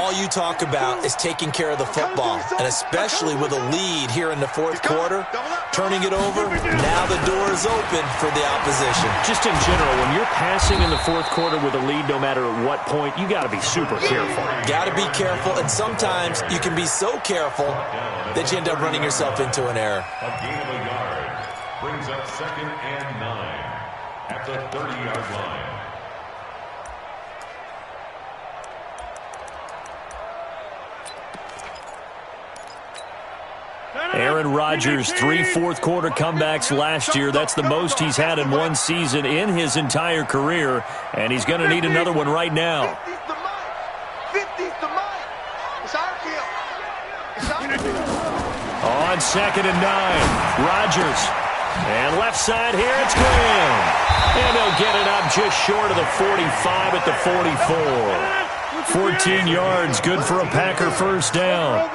[SPEAKER 2] All you talk about is taking care of the football, and especially with a lead here in the fourth quarter, turning it over, now the door is open for the opposition.
[SPEAKER 1] Just in general, when you're passing in the fourth quarter with a lead, no matter at what point, you got to be super careful.
[SPEAKER 2] Got to be careful, and sometimes you can be so careful that you end up running yourself into an error.
[SPEAKER 4] A gain of a yard brings up 2nd and 9 at the 30-yard line.
[SPEAKER 1] Aaron Rodgers, 3 fourth-quarter comebacks last year. That's the most he's had in one season in his entire career, and he's going to need another one right now.
[SPEAKER 3] 50's the mark. 50's the mark. It's our kill. It's our kill.
[SPEAKER 1] On 2nd and 9, Rodgers. And left side here, it's Graham. And they'll get it up just short of the 45 at the 44. 14 yards, good for a Packer first down.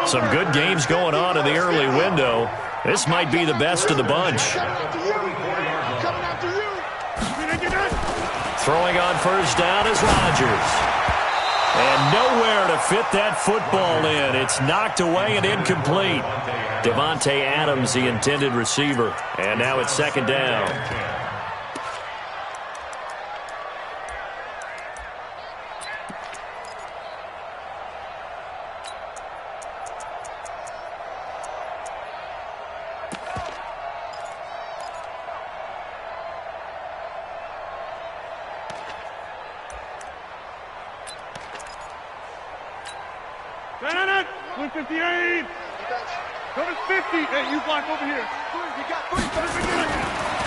[SPEAKER 1] Some good games going on in the early window. This might be the best of the bunch. Throwing on first down is Rodgers. And nowhere to fit that football in. It's knocked away and incomplete. Devontae Adams, the intended receiver. And now it's 2nd down.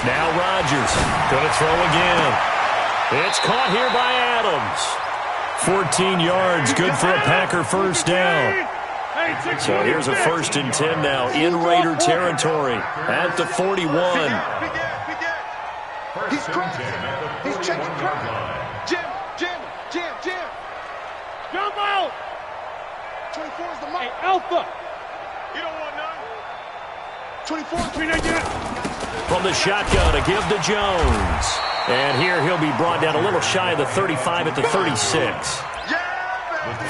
[SPEAKER 1] Now Rodgers going to throw again. It's caught here by Adams. 14 yards, good for a Packer first down. So here's a 1st and 10 now in Raider territory at the 41.
[SPEAKER 3] He's crazy. He's checking crazy. Jim.
[SPEAKER 5] Jump out.
[SPEAKER 3] 24 is the mark.
[SPEAKER 5] Hey, Alpha.
[SPEAKER 3] You don't want none. 24.
[SPEAKER 1] From the shotgun, a give to Jones. And here he'll be brought down a little shy of the 35 at the 36.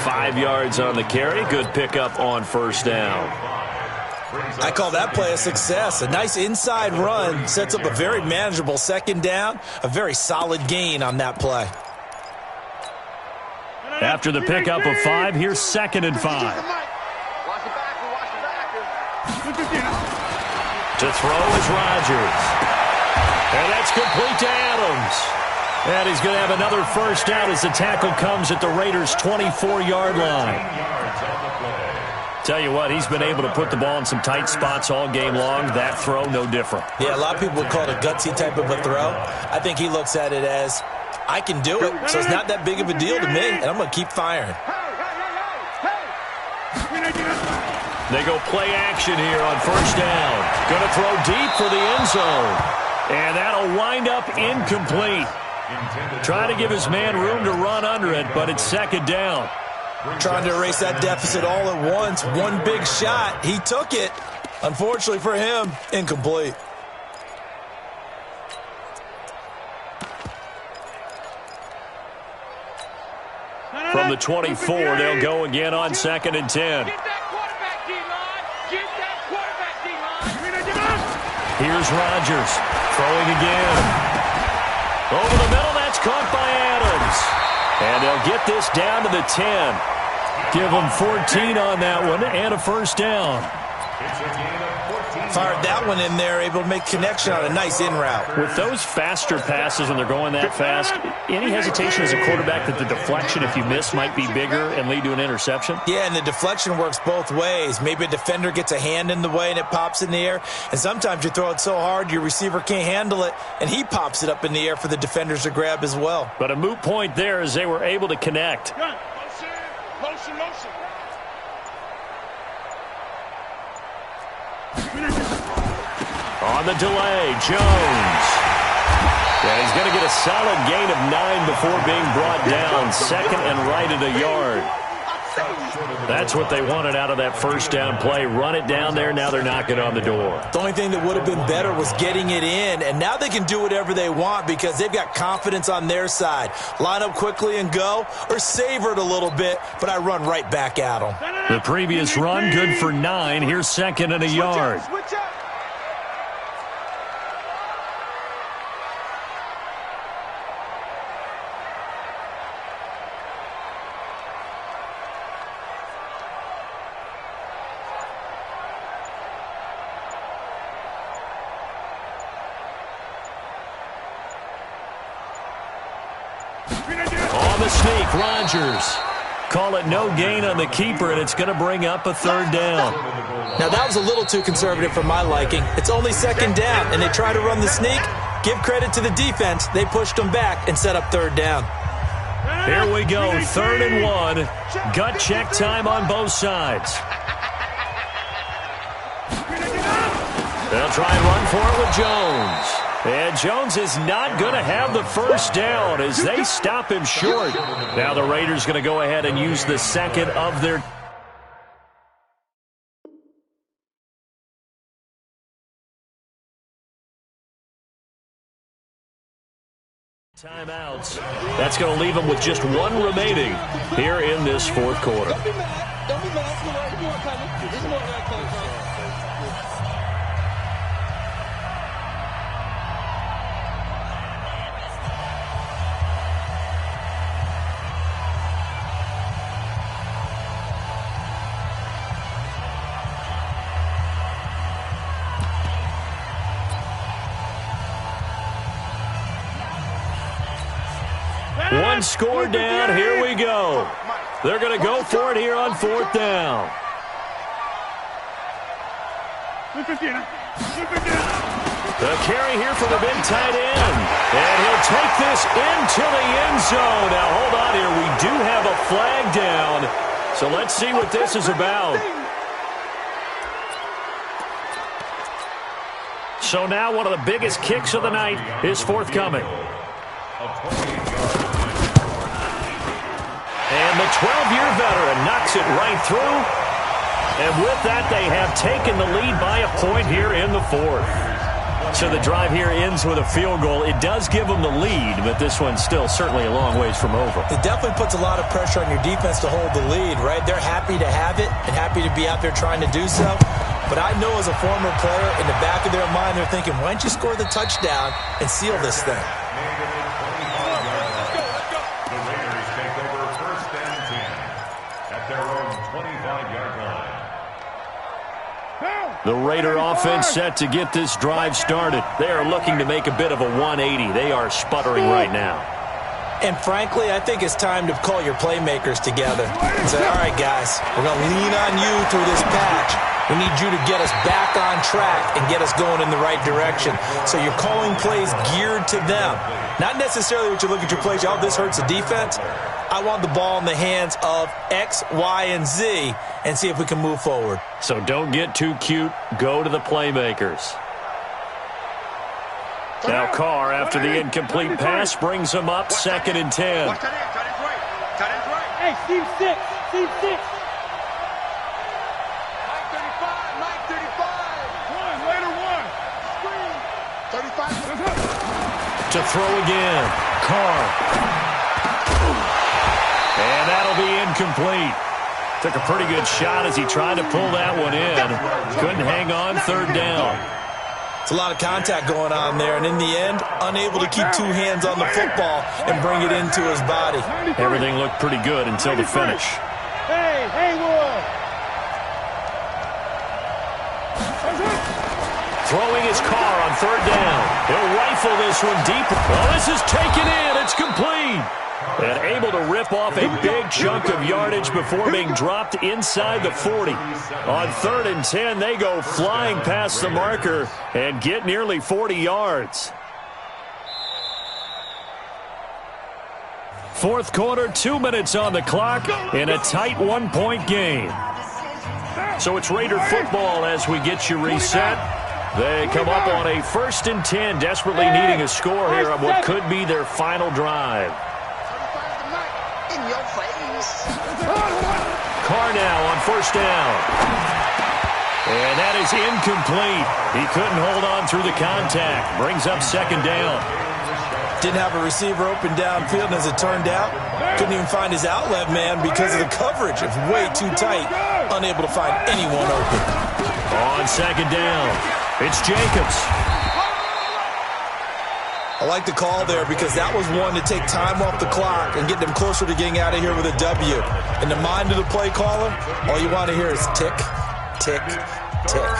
[SPEAKER 1] 5 yards on the carry. Good pickup on first down.
[SPEAKER 2] I call that play a success. A nice inside run sets up a very manageable 2nd down. A very solid gain on that play.
[SPEAKER 1] After the pickup of 5, here's 2nd and 5.
[SPEAKER 3] Watch the backer.
[SPEAKER 1] To throw is Rodgers. And that's complete to Adams. And he's going to have another first down as the tackle comes at the Raiders' 24-yard line. Tell you what, he's been able to put the ball in some tight spots all game long. That throw, no different.
[SPEAKER 2] Yeah, a lot of people would call it a gutsy type of a throw. I think he looks at it as, I can do it, so it's not that big of a deal to me, and I'm going to keep firing.
[SPEAKER 1] They go play action here on first down. Going to throw deep for the end zone. And that'll wind up incomplete. Trying to give his man room to run under it, but it's 2nd down.
[SPEAKER 2] Trying to erase that deficit all at once. One big shot. He took it. Unfortunately for him, incomplete.
[SPEAKER 1] From the 24, they'll go again on 2nd and 10. Here's Rodgers throwing again. Over the middle, that's caught by Adams. And they'll get this down to the 10. Give them 14 on that one and a first down.
[SPEAKER 2] Fired that one in there, able to make connection on a nice in route.
[SPEAKER 1] With those faster passes when they're going that fast, any hesitation as a quarterback that the deflection, if you miss, might be bigger and lead to an interception?
[SPEAKER 2] Yeah, and the deflection works both ways. Maybe a defender gets a hand in the way and it pops in the air. And sometimes you throw it so hard your receiver can't handle it, and he pops it up in the air for the defenders to grab as well.
[SPEAKER 1] But a moot point there as they were able to connect.
[SPEAKER 5] Motion.
[SPEAKER 1] On the delay, Jones. Yeah, he's going to get a solid gain of 9 before being brought down. Second and right at a yard. That's what they wanted out of that first down play. Run it down there. Now they're knocking on the door.
[SPEAKER 2] The only thing that would have been better was getting it in, and now they can do whatever they want because they've got confidence on their side. Line up quickly and go, or savor it a little bit, but I run right back at them.
[SPEAKER 1] The previous run, good for 9. Here's second and a yard.
[SPEAKER 3] Switch out.
[SPEAKER 1] On the sneak, Rodgers. Call it no gain on the keeper, and it's going to bring up a third down.
[SPEAKER 2] Now, that was a little too conservative for my liking. It's only second down, and they try to run the sneak. Give credit to the defense. They pushed them back and set up third down.
[SPEAKER 1] Here we go, 3rd and 1. Gut check time on both sides. They'll try and run for it with Jones. And Jones is not going to have the first down as they stop him short. Now the Raiders going to go ahead and use the second of their timeouts. That's going to leave them with just one remaining here in this fourth quarter.
[SPEAKER 6] Don't be mad. Don't be mad. It's the right one coming. There's more where it came from.
[SPEAKER 1] One score down. Here we go. They're going to go for it here on 4th down. The carry here for the big tight end. And he'll take this into the end zone. Now, hold on here. We do have a flag down. So let's see what this is about. So now one of the biggest kicks of the night is forthcoming. And the 12-year veteran knocks it right through. And with that, they have taken the lead by a point here in the 4th. So the drive here ends with a field goal. It does give them the lead, but this one's still certainly a long ways from over.
[SPEAKER 2] It definitely puts a lot of pressure on your defense to hold the lead, right? They're happy to have it and happy to be out there trying to do so. But I know as a former player, in the back of their mind, they're thinking, why don't you score the touchdown and seal this thing?
[SPEAKER 1] The Raider offense set to get this drive started. They are looking to make a bit of a 180. They are sputtering right now.
[SPEAKER 2] And frankly, I think it's time to call your playmakers together and say, all right, guys, we're going to lean on you through this patch. We need you to get us back on track and get us going in the right direction. So you're calling plays geared to them. Not necessarily what you look at your plays, oh, this hurts the defense. I want the ball in the hands of X, Y, and Z and see if we can move forward.
[SPEAKER 1] So don't get too cute. Go to the playmakers. Now Carr, after the incomplete pass, brings them up 2nd and 10.
[SPEAKER 3] Watch that end. Tight end's right. Tight end's right.
[SPEAKER 5] Hey, Steve 6. Steve 6.
[SPEAKER 3] Mike 35.
[SPEAKER 5] One. Later one.
[SPEAKER 3] Screen. 35.
[SPEAKER 1] To throw again. Carr. And that'll be incomplete. Took a pretty good shot as he tried to pull that one in. Couldn't hang on 3rd down.
[SPEAKER 2] It's A lot of contact going on there, and in the end, unable to keep two hands on the football and bring it into his body.
[SPEAKER 1] Everything looked pretty good until the finish.
[SPEAKER 5] Hey, Haywood!
[SPEAKER 1] Throwing his car on third down. He'll rifle this one deep. Well, this is taken in. It's complete. And able to rip off a big chunk of yardage before being dropped inside the 40. On 3rd and 10, they go flying past the marker and get nearly 40 yards. Fourth quarter, 2 minutes on the clock in a tight 1-point game. So it's Raider football as we get you reset. They come up on a 1st and 10, desperately needing a score here on what could be their final drive.
[SPEAKER 6] In your face.
[SPEAKER 1] Carr now on 1st down. And that is incomplete. He couldn't hold on through the contact. Brings up 2nd down.
[SPEAKER 2] Didn't have a receiver open downfield, and as it turned out, couldn't even find his outlet man because of the coverage. It's way too tight. Unable to find anyone open.
[SPEAKER 1] On 2nd down, it's Jacobs.
[SPEAKER 2] I like the call there because that was one to take time off the clock and get them closer to getting out of here with a W. In the mind of the play caller, all you want to hear is tick, tick, tick.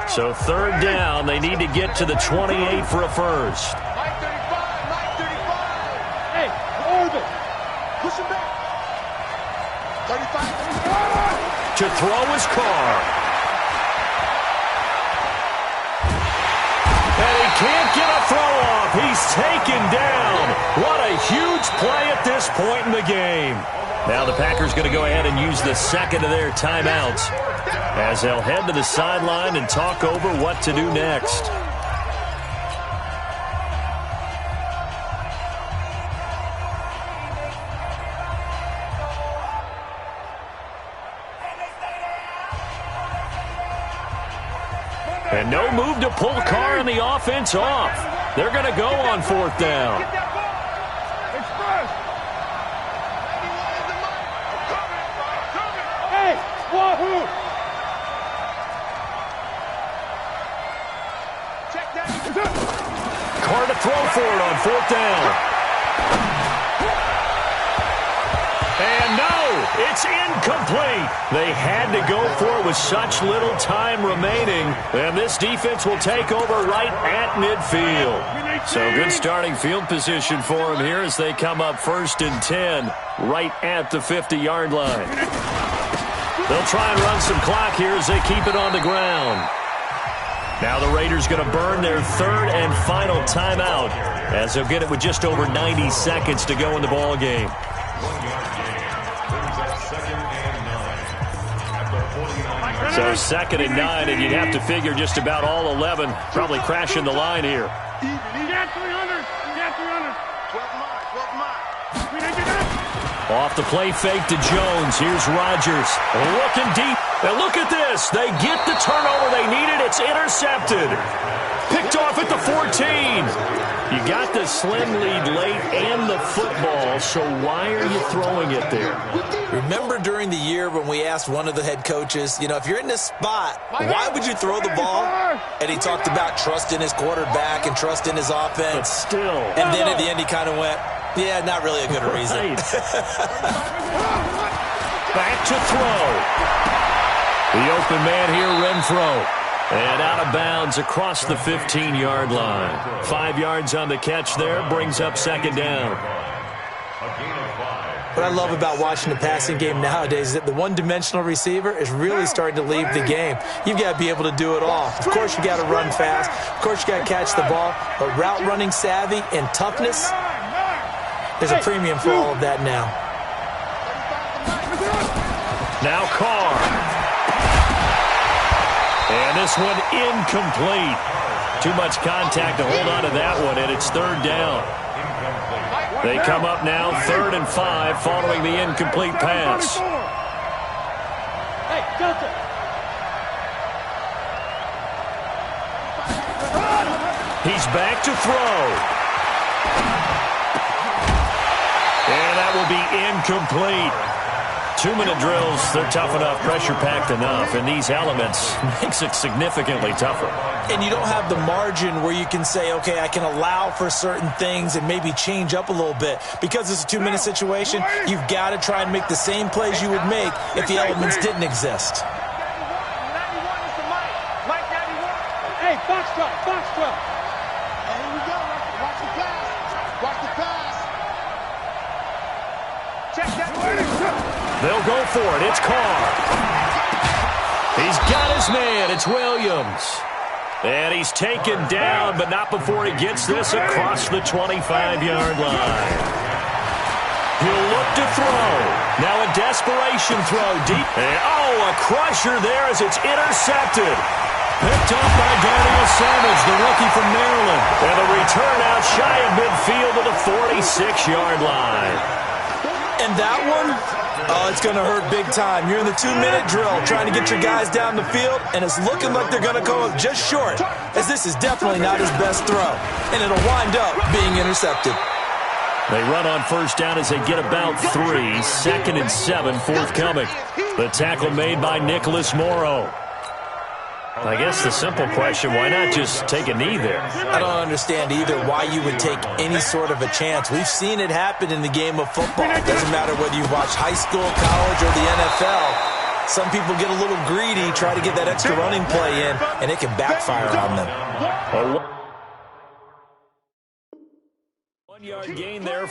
[SPEAKER 1] So 3rd down, they need to get to the 28 for a first.
[SPEAKER 6] Mike 35, Mike 35.
[SPEAKER 5] Hey, Orbit! Push him back!
[SPEAKER 6] 35.
[SPEAKER 1] To throw his car. And he can't get a throw off. He's taken down. What a huge play at this point in the game. Now the Packers going to go ahead and use the 2nd of their timeouts as they'll head to the sideline and talk over what to do next. And no move to pull Carr and the offense off. They're going to go on 4th down.
[SPEAKER 5] Get that ball! Express! Hey, Wahoo!
[SPEAKER 6] Check that.
[SPEAKER 1] Carr to throw for it on 4th down. And no, it's incomplete. They had to go for it with such little time remaining. And this defense will take over right at midfield. So good starting field position for them here as they come up 1st and 10 right at the 50-yard line. They'll try and run some clock here as they keep it on the ground. Now the Raiders going to burn their 3rd and final timeout as they'll get it with just over 90 seconds to go in the ball game. So 2nd and 9, and you'd have to figure just about all 11 probably crashing the line here.
[SPEAKER 5] You got 300! You got 300!
[SPEAKER 6] 12 mile.
[SPEAKER 1] Off the play fake to Jones. Here's Rodgers looking deep. And look at this. They get the turnover they needed. It's intercepted. Picked off at the 14. You got the slim lead late and the football, so why are you throwing it there?
[SPEAKER 2] Remember during the year when we asked one of the head coaches, you know, if you're in this spot, why would you throw the ball? And he talked about trust in his quarterback and trust in his offense.
[SPEAKER 1] But still.
[SPEAKER 2] And then at the end he kind of went, yeah, not really a good reason.
[SPEAKER 1] Right. Back to throw. The open man here, Renfro. And out of bounds across the 15-yard line. 5 yards on the catch there, brings up 2nd down.
[SPEAKER 2] What I love about watching the passing game nowadays is that the one-dimensional receiver is really starting to leave the game. You've got to be able to do it all. Of course, you got to run fast. Of course, you got to catch the ball. But route running savvy and toughness, there's a premium for all of that now.
[SPEAKER 1] Now Carr. And this one incomplete. Too much contact to hold on to that one, and it's 3rd down. They come up now 3rd and 5 following the incomplete pass.
[SPEAKER 5] Hey, Delta!
[SPEAKER 1] He's back to throw. And that will be incomplete. 2-minute drills, they're tough enough, pressure-packed enough, and these elements makes it significantly tougher.
[SPEAKER 2] And you don't have the margin where you can say, okay, I can allow for certain things and maybe change up a little bit. Because it's a 2-minute situation, you've got to try and make the same plays you would make if the elements didn't exist.
[SPEAKER 5] 91 is the mic. Mike 91. Hey, box truck, box truck.
[SPEAKER 3] Here we go. Watch the pass. Watch the pass.
[SPEAKER 5] Check that.
[SPEAKER 1] They'll go for it. It's Carr. He's got his man. It's Williams. And he's taken down, but not before he gets this across the 25-yard line. He'll look to throw. Now a desperation throw deep. And, a crusher there as it's intercepted. Picked up by Darnell Savage, the rookie from Maryland. And a return out shy of midfield to the 46-yard line.
[SPEAKER 2] And that one, it's going to hurt big time. You're in the 2-minute drill trying to get your guys down the field, and it's looking like they're going to come up just short, as this is definitely not his best throw. And it'll wind up being intercepted.
[SPEAKER 1] They run on first down as they get about 3. 2nd and 7 forthcoming. The tackle made by Nicholas Morrow. I guess the simple question, why not just take a knee there?
[SPEAKER 2] I don't understand either why you would take any sort of a chance. We've seen it happen in the game of football. It doesn't matter whether you watch high school, college, or the NFL. Some people get a little greedy, try to get that extra running play in, and it can backfire on them.
[SPEAKER 1] A 1-yard gain there.